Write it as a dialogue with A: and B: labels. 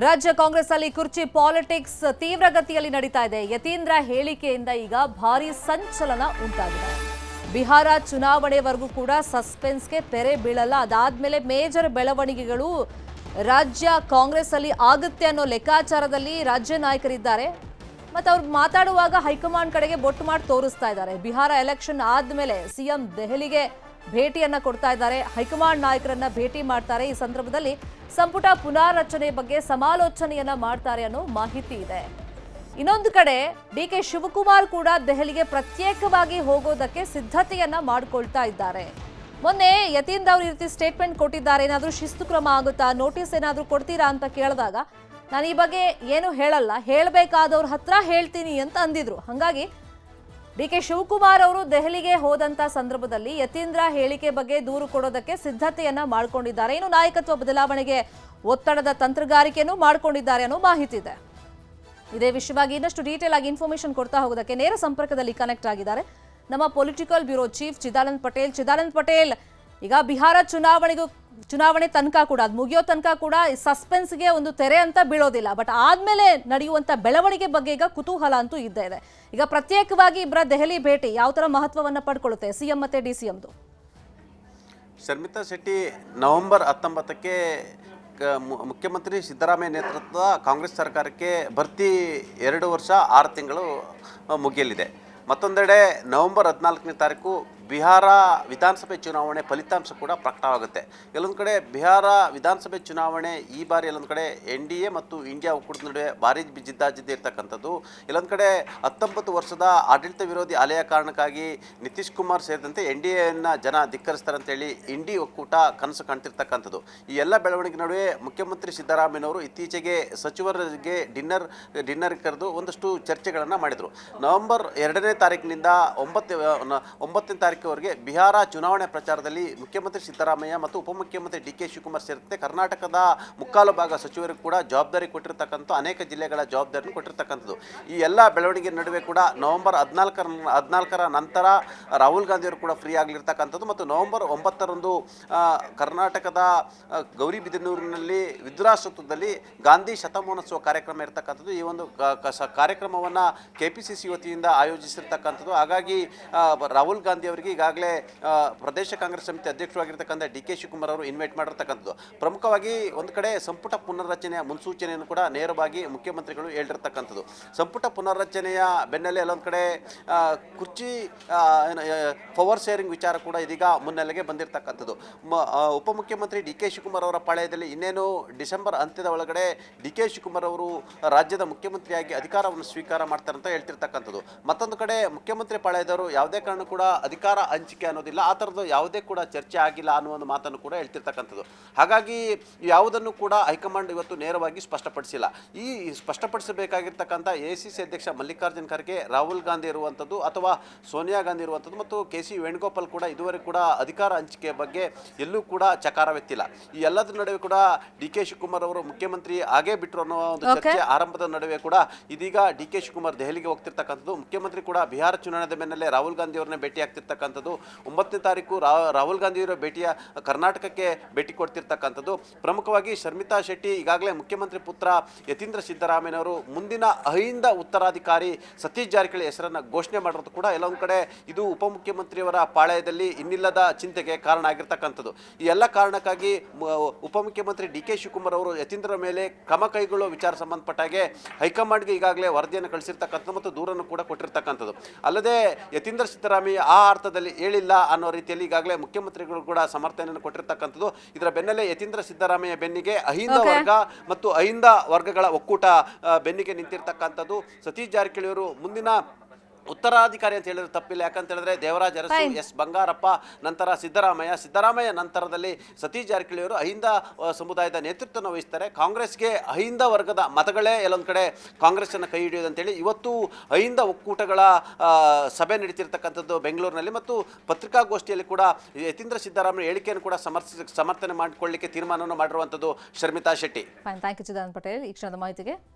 A: ರಾಜ್ಯ ಕಾಂಗ್ರೆಸ್ ಅಲ್ಲಿ ಕುರ್ಚಿ ಪಾಲಿಟಿಕ್ಸ್ ತೀವ್ರಗತಿಯಲ್ಲಿ ನಡೀತಾ ಇದೆ. ಯತೀಂದ್ರ ಹೇಳಿಕೆಯಿಂದ ಈಗ ಭಾರಿ ಸಂಚಲನ ಉಂಟಾಗಿದೆ. ಬಿಹಾರ ಚುನಾವಣೆವರೆಗೂ ಕೂಡ ಸಸ್ಪೆನ್ಸ್ಗೆ ತೆರೆ ಬೀಳಲ್ಲ. ಅದಾದ್ಮೇಲೆ ಮೇಜರ್ ಬೆಳವಣಿಗೆಗಳು ರಾಜ್ಯ ಕಾಂಗ್ರೆಸ್ ಅಲ್ಲಿ ಆಗುತ್ತೆ ಅನ್ನೋ ಲೆಕ್ಕಾಚಾರದಲ್ಲಿ ರಾಜ್ಯ ನಾಯಕರಿದ್ದಾರೆ. ಮತ್ತು ಅವ್ರು ಮಾತಾಡುವಾಗ ಹೈಕಮಾಂಡ್ ಕಡೆಗೆ ಬೊಟ್ಟು ಮಾಡಿ ತೋರಿಸ್ತಾ ಇದ್ದಾರೆ. ಬಿಹಾರ ಎಲೆಕ್ಷನ್ ಆದ್ಮೇಲೆ ಸಿಎಂ ದೆಹಲಿಗೆ ಭೇಟಿಯನ್ನ ಕೊಡ್ತಾ ಇದ್ದಾರೆ. ಹೈಕಮಾಂಡ್ ನಾಯಕರನ್ನ ಭೇಟಿ ಮಾಡ್ತಾರೆ. ಈ ಸಂದರ್ಭದಲ್ಲಿ ಸಂಪುಟ ಪುನಾರಚನೆ ಬಗ್ಗೆ ಸಮಾಲೋಚನೆಯನ್ನ ಮಾಡ್ತಾರೆ ಅನ್ನೋ ಮಾಹಿತಿ ಇದೆ. ಇನ್ನೊಂದು ಕಡೆ ಡಿಕೆ ಶಿವಕುಮಾರ್ ಕೂಡ ದೆಹಲಿಗೆ ಪ್ರತ್ಯೇಕವಾಗಿ ಹೋಗೋದಕ್ಕೆ ಸಿದ್ಧತೆಯನ್ನ ಮಾಡಿಕೊಳ್ತಾ ಇದ್ದಾರೆ. ಮೊನ್ನೆ ಯತೀಂದ್ರ ಅವರು ಈ ರೀತಿ ಸ್ಟೇಟ್ಮೆಂಟ್ ಕೊಟ್ಟಿದ್ದಾರೆ. ಏನಾದರೂ ಶಿಸ್ತು ಕ್ರಮ ಆಗುತ್ತಾ, ನೋಟಿಸ್ ಏನಾದರೂ ಕೊಡ್ತೀರಾ ಅಂತ ಕೇಳಿದಾಗ ನಾನು ಈ ಬಗ್ಗೆ ಏನು ಹೇಳಲ್ಲ, ಹೇಳಬೇಕಾದವ್ರ ಹತ್ರ ಹೇಳ್ತೀನಿ ಅಂತ ಅಂದಿದ್ರು. ಹಾಗಾಗಿ ಡಿಕೆ ಶಿವಕುಮಾರ್ ಅವರು ದೆಹಲಿಗೆ ಹೋದಂತ ಸಂದರ್ಭದಲ್ಲಿ ಯತೀಂದ್ರ ಹೇಳಿಕೆ ಬಗ್ಗೆ ದೂರು ಕೊಡೋದಕ್ಕೆ ಸಿದ್ಧತೆಯನ್ನ ಮಾಡಿಕೊಂಡಿದ್ದಾರೆ. ಇನ್ನು ನಾಯಕತ್ವ ಬದಲಾವಣೆಗೆ ಒತ್ತಡದ ತಂತ್ರಗಾರಿಕೆಯನ್ನು ಮಾಡಿಕೊಂಡಿದ್ದಾರೆ ಅನ್ನೋ ಮಾಹಿತಿ ಇದೆ. ಇದೇ ವಿಷಯವಾಗಿ ಇನ್ನಷ್ಟು ಡೀಟೇಲ್ ಆಗಿ ಇನ್ಫಾರ್ಮೇಶನ್ ಕೊಡ್ತಾ ಹೋಗೋದಕ್ಕೆ ನೇರ ಸಂಪರ್ಕದಲ್ಲಿ ಕನೆಕ್ಟ್ ಆಗಿದ್ದಾರೆ ನಮ್ಮ political bureau chief Chidanand Patel. Chidanand Patel, ಈಗ ಬಿಹಾರ ಚುನಾವಣೆ ತನಕ ಕೂಡ ಅದು ಮುಗಿಯೋ ತನಕ ಕೂಡ ಸಸ್ಪೆನ್ಸ್ಗೆ ಒಂದು ತೆರೆ ಅಂತ ಬೀಳೋದಿಲ್ಲ. ಬಟ್ ಆದ್ಮೇಲೆ ನಡೆಯುವಂತ ಬೆಳವಣಿಗೆ ಬಗ್ಗೆ ಈಗ ಕುತೂಹಲ ಅಂತೂ ಇದ್ದೇ ಇದೆ. ಈಗ ಪ್ರತ್ಯೇಕವಾಗಿ ಇಬ್ಬರ ದೆಹಲಿ ಭೇಟಿ ಯಾವ ತರ ಮಹತ್ವವನ್ನ ಪಡ್ಕೊಳ್ಳುತ್ತೆ ಸಿಎಂ ಮತ್ತೆ ಡಿಸಿಎಂದು?
B: ಶರ್ಮಿತಾ ಶೆಟ್ಟಿ ನವೆಂಬರ್ 19ಕ್ಕೆ ಮುಖ್ಯಮಂತ್ರಿ ಸಿದ್ದರಾಮಯ್ಯ ನೇತೃತ್ವದ ಕಾಂಗ್ರೆಸ್ ಸರ್ಕಾರಕ್ಕೆ ಭರ್ತಿ 2 ವರ್ಷ 6 ತಿಂಗಳು ಮುಗಿಯಲಿದೆ. ಮತ್ತೊಂದೆಡೆ ನವೆಂಬರ್ 14ನೇ ತಾರೀಕು ಬಿಹಾರ ವಿಧಾನಸಭೆ ಚುನಾವಣೆ ಫಲಿತಾಂಶ ಕೂಡ ಪ್ರಕಟವಾಗುತ್ತೆ. ಎಲ್ಲೊಂದು ಕಡೆ ಬಿಹಾರ ವಿಧಾನಸಭೆ ಚುನಾವಣೆ ಈ ಬಾರಿ ಎಲ್ಲೊಂದು ಕಡೆ NDA ಮತ್ತು ಇಂಡಿಯಾ ಒಕ್ಕೂಟದ ನಡುವೆ ಭಾರಿ ಜಿದ್ದಾಜಿದ್ದಿ ಇರ್ತಕ್ಕಂಥದ್ದು. ಎಲ್ಲೊಂದು ಕಡೆ 19 ವರ್ಷದ ಆಡಳಿತ ವಿರೋಧಿ ಅಲೆಯ ಕಾರಣಕ್ಕಾಗಿ ನಿತೀಶ್ ಕುಮಾರ್ ಸೇರಿದಂತೆ NDAಯನ್ನು ಜನ ಧಿಕ್ಕರಿಸ್ತಾರೆ ಅಂತೇಳಿ ಇಂಡಿ ಒಕ್ಕೂಟ ಕನಸು ಕಾಣ್ತಿರ್ತಕ್ಕಂಥದ್ದು. ಈ ಎಲ್ಲ ಬೆಳವಣಿಗೆ ನಡುವೆ ಮುಖ್ಯಮಂತ್ರಿ ಸಿದ್ದರಾಮಯ್ಯನವರು ಇತ್ತೀಚೆಗೆ ಸಚಿವರಿಗೆ ಡಿನ್ನರ್ ಕರೆದು ಒಂದಷ್ಟು ಚರ್ಚೆಗಳನ್ನು ಮಾಡಿದರು. ನವೆಂಬರ್ 2ನೇ ತಾರೀಕಿನಿಂದ 9ನೇ ತಾರೀಕುವರೆಗೆ ಬಿಹಾರ ಚುನಾವಣೆ ಪ್ರಚಾರದಲ್ಲಿ ಮುಖ್ಯಮಂತ್ರಿ ಸಿದ್ದರಾಮಯ್ಯ ಮತ್ತು ಉಪಮುಖ್ಯಮಂತ್ರಿ DK ಶಿವಕುಮಾರ್ ಸೇರಿದಂತೆ ಕರ್ನಾಟಕದ ಮುಕ್ಕಾಲು ಭಾಗ ಸಚಿವರಿಗೆ ಕೂಡ ಜವಾಬ್ದಾರಿ ಕೊಟ್ಟಿರ್ತಕ್ಕಂಥ ಅನೇಕ ಜಿಲ್ಲೆಗಳ ಜವಾಬ್ದಾರಿಯನ್ನು ಕೊಟ್ಟಿರ್ತಕ್ಕಂಥದ್ದು. ಈ ಎಲ್ಲ ಬೆಳವಣಿಗೆ ನಡುವೆ ಕೂಡ ನವೆಂಬರ್ 14ರ ನಂತರ ರಾಹುಲ್ ಗಾಂಧಿಯವರು ಕೂಡ ಫ್ರೀ ಆಗಲಿರ್ತಕ್ಕಂಥದ್ದು ಮತ್ತು ನವೆಂಬರ್ 9ರಂದು ಕರ್ನಾಟಕದ ಗೌರಿಬಿದನೂರಿನಲ್ಲಿ ವಿದ್ಯುರಾಶ್ವತ್ವದಲ್ಲಿ ಗಾಂಧಿ ಶತಮಾನೋತ್ಸವ ಕಾರ್ಯಕ್ರಮ ಇರತಕ್ಕಂಥದ್ದು. ಈ ಒಂದು ಕಾರ್ಯಕ್ರಮವನ್ನು KPCC ವತಿಯಿಂದ ಆಯೋಜಿಸಿರ್ತಕ್ಕಂಥದ್ದು. ಹಾಗಾಗಿ ರಾಹುಲ್ ಗಾಂಧಿ ಅವರಿಗೆ ಈಗಾಗಲೇ ಪ್ರದೇಶ ಕಾಂಗ್ರೆಸ್ ಸಮಿತಿ ಅಧ್ಯಕ್ಷರಾಗಿರ್ತಕ್ಕಂಥ DK ಶಿವಕುಮಾರ್ ಅವರು ಇನ್ವೈಟ್ ಮಾಡಿರ್ತಕ್ಕಂಥದ್ದು. ಪ್ರಮುಖವಾಗಿ ಒಂದು ಕಡೆ ಸಂಪುಟ ಪುನರ್ರಚನೆಯ ಮುನ್ಸೂಚನೆಯನ್ನು ಕೂಡ ನೇರವಾಗಿ ಮುಖ್ಯಮಂತ್ರಿಗಳು ಹೇಳಿರ್ತಕ್ಕಂಥದ್ದು. ಸಂಪುಟ ಪುನರ್ರಚನೆಯ ಬೆನ್ನಲ್ಲೇ ಎಲ್ಲೊಂದು ಕಡೆ ಕುರ್ಚಿ ಪವರ್ ಶೇರಿಂಗ್ ವಿಚಾರ ಕೂಡ ಇದೀಗ ಮುನ್ನೆಲೆಗೆ ಬಂದಿರತಕ್ಕಂಥದ್ದು. ಉಪಮುಖ್ಯಮಂತ್ರಿ DK ಶಿವಕುಮಾರ್ ಅವರ ಪಾಳ್ಯದಲ್ಲಿ ಇನ್ನೇನು ಡಿಸೆಂಬರ್ ಅಂತ್ಯದ ಒಳಗಡೆ DK ಶಿವಕುಮಾರ್ ಅವರು ರಾಜ್ಯದ ಮುಖ್ಯಮಂತ್ರಿಯಾಗಿ ಅಧಿಕಾರವನ್ನು ಸ್ವೀಕಾರ ಮಾಡ್ತಾರೆ ಅಂತ ಹೇಳ್ತಿರ್ತಕ್ಕಂಥದ್ದು. ಮತ್ತೊಂದು ಕಡೆ ಮುಖ್ಯಮಂತ್ರಿ ಪಾಳ್ಯದವರು ಯಾವುದೇ ಕಾರಣ ಕೂಡ ಅಧಿಕಾರ ಹಂಚಿಕೆ ಅನ್ನೋದಿಲ್ಲ, ಆ ಥರದ್ದು ಯಾವುದೇ ಕೂಡ ಚರ್ಚೆ ಆಗಿಲ್ಲ ಅನ್ನೋ ಒಂದು ಮಾತನ್ನು ಕೂಡ ಹೇಳ್ತಿರ್ತಕ್ಕಂಥದ್ದು. ಹಾಗಾಗಿ ಯಾವುದನ್ನು ಕೂಡ ಹೈಕಮಾಂಡ್ ಇವತ್ತು ನೇರವಾಗಿ ಸ್ಪಷ್ಟಪಡಿಸಿಲ್ಲ. ಈ ಸ್ಪಷ್ಟಪಡಿಸಬೇಕಾಗಿರ್ತಕ್ಕಂಥ ACC ಅಧ್ಯಕ್ಷ ಮಲ್ಲಿಕಾರ್ಜುನ್ ಖರ್ಗೆ, ರಾಹುಲ್ ಗಾಂಧಿ ಇರುವಂಥದ್ದು ಅಥವಾ ಸೋನಿಯಾ ಗಾಂಧಿ ಇರುವಂಥದ್ದು ಮತ್ತು KC ವೇಣುಗೋಪಾಲ್ ಕೂಡ ಇದುವರೆಗೂ ಕೂಡ ಅಧಿಕಾರ ಹಂಚಿಕೆ ಬಗ್ಗೆ ಎಲ್ಲೂ ಕೂಡ ಚಕಾರವೆತ್ತಿಲ್ಲ. ಈ ಎಲ್ಲದರ ನಡುವೆ ಕೂಡ DK ಶಿವಕುಮಾರ್ ಅವರು ಮುಖ್ಯಮಂತ್ರಿ ಆಗೇ ಬಿಟ್ಟರು ಅನ್ನೋ ಒಂದು ಚರ್ಚೆ ಆರಂಭದ ನಡುವೆ ಕೂಡ ಇದೀಗ DK ಶಿವಕುಮಾರ್ ದೆಹಲಿಗೆ ಹೋಗ್ತಿರ್ತಕ್ಕಂಥದ್ದು. ಮುಖ್ಯಮಂತ್ರಿ ಕೂಡ ಬಿಹಾರ ಚುನಾವಣೆ ಬೆನ್ನಲ್ಲೇ ರಾಹುಲ್ ಗಾಂಧಿ ಅವರನ್ನೇ ಭೇಟಿ ಆಗ್ತಿರ್ತಕ್ಕಂಥದ್ದು. 9ನೇ ತಾರೀಕು ರಾಹುಲ್ ಗಾಂಧಿ ಅವರ ಭೇಟಿಯ ಕರ್ನಾಟಕಕ್ಕೆ ಭೇಟಿ ಕೊಡ್ತಿರ್ತಕ್ಕಂಥದ್ದು. ಪ್ರಮುಖವಾಗಿ ಶರ್ಮಿತಾ ಶೆಟ್ಟಿ ಈಗಾಗಲೇ ಮುಖ್ಯಮಂತ್ರಿ ಪುತ್ರ ಯತೀಂದ್ರ ಸಿದ್ದರಾಮಯ್ಯನವರು ಮುಂದಿನ ಅಹಿಂದ ಉತ್ತರಾಧಿಕಾರಿ ಸತೀಶ್ ಜಾರಕಿಹೊಳಿ ಹೆಸರನ್ನು ಘೋಷಣೆ ಮಾಡಿರೋದು ಕೂಡ ಎಲ್ಲೊಂದು ಕಡೆ ಇದು ಉಪಮುಖ್ಯಮಂತ್ರಿಯವರ ಪಾಳ್ಯದಲ್ಲಿ ಇನ್ನಿಲ್ಲದ ಚಿಂತೆಗೆ ಕಾರಣ ಆಗಿರ್ತಕ್ಕಂಥದ್ದು. ಈ ಎಲ್ಲ ಕಾರಣಕ್ಕಾಗಿ ಉಪಮುಖ್ಯಮಂತ್ರಿ DK ಶಿವಕುಮಾರ್ ಅವರು ಯತೀಂದ್ರ ಮೇಲೆ ಕ್ರಮ ಕೈಗೊಳ್ಳುವ ವಿಚಾರ ಸಂಬಂಧಪಟ್ಟಾಗೆ ಹೈಕಮಾಂಡ್ಗೆ ಈಗಾಗಲೇ ವರದಿಯನ್ನು ಕಳಿಸಿರ್ತಕ್ಕಂಥದ್ದು ಮತ್ತು ದೂರನ್ನು ಕೂಡ ಕೊಟ್ಟಿರ್ತಕ್ಕಂಥದ್ದು. ಅಲ್ಲದೆ ಯತೀಂದ್ರ ಸಿದ್ದರಾಮಯ್ಯ ಆ ಅರ್ಥದಲ್ಲಿ ಹೇಳಿಲ್ಲ ಅನ್ನೋ ರೀತಿಯಲ್ಲಿ ಈಗಾಗಲೇ ಮುಖ್ಯಮಂತ್ರಿಗಳು ಕೂಡ ಸಮರ್ಥನೆಯನ್ನು ಕೊಟ್ಟಿರ್ತಕ್ಕಂಥದ್ದು. ಇದರ ಬೆನ್ನಲ್ಲೇ ಯತೀಂದ್ರ ಸಿದ್ದರಾಮಯ್ಯ ಬೆನ್ನಿಗೆ ಅಹಿಂದ ವರ್ಗ ಮತ್ತು ಅಹಿಂದ ವರ್ಗಗಳ ಒಕ್ಕೂಟ ಬೆನ್ನಿಗೆ ನಿಂತಿರ್ತಕ್ಕಂಥದ್ದು. ಸತೀಶ್ ಜಾರಕಿಹೊಳಿ ಅವರು ಮುಂದಿನ ಉತ್ತರಾಧಿಕಾರಿ ಅಂತ ಹೇಳಿದ್ರೆ ತಪ್ಪಿಲ್ಲ. ಯಾಕಂತ ಹೇಳಿದ್ರೆ ದೇವರಾಜ ಅರಸು, S ಬಂಗಾರಪ್ಪ, ನಂತರ ಸಿದ್ದರಾಮಯ್ಯ ನಂತರದಲ್ಲಿ ಸತೀಶ್ ಜಾರಕಿಹೊಳಿ ಅವರು ಅಹಿಂದ ಸಮುದಾಯದ ನೇತೃತ್ವವನ್ನು ವಹಿಸ್ತಾರೆ. ಕಾಂಗ್ರೆಸ್ಗೆ ಅಹಿಂದ ವರ್ಗದ ಮತಗಳೇ ಎಲ್ಲೊಂದು ಕಡೆ ಕಾಂಗ್ರೆಸ್ಸನ್ನು ಕೈ ಹಿಡಿಯೋದು ಅಂತೇಳಿ ಇವತ್ತು ಅಹಿಂದ ಒಕ್ಕೂಟಗಳ ಸಭೆ ನಡೀತಿರ್ತಕ್ಕಂಥದ್ದು ಬೆಂಗಳೂರಿನಲ್ಲಿ ಮತ್ತು ಪತ್ರಿಕಾಗೋಷ್ಠಿಯಲ್ಲಿ ಕೂಡ ಯತೀಂದ್ರ ಸಿದ್ದರಾಮಯ್ಯ ಹೇಳಿಕೆಯನ್ನು ಕೂಡ ಸಮರ್ಥನೆ ಮಾಡಿಕೊಳ್ಳಲಿಕ್ಕೆ ತೀರ್ಮಾನವನ್ನು ಮಾಡಿರುವಂಥದ್ದು ಶರ್ಮಿತಾ ಶೆಟ್ಟಿ.
A: ಥ್ಯಾಂಕ್ ಯು ಚಿದಾನಂದ್ ಪಟೇಲ್ ಈ ಕ್ಷಣದ ಮಾಹಿತಿಗೆ.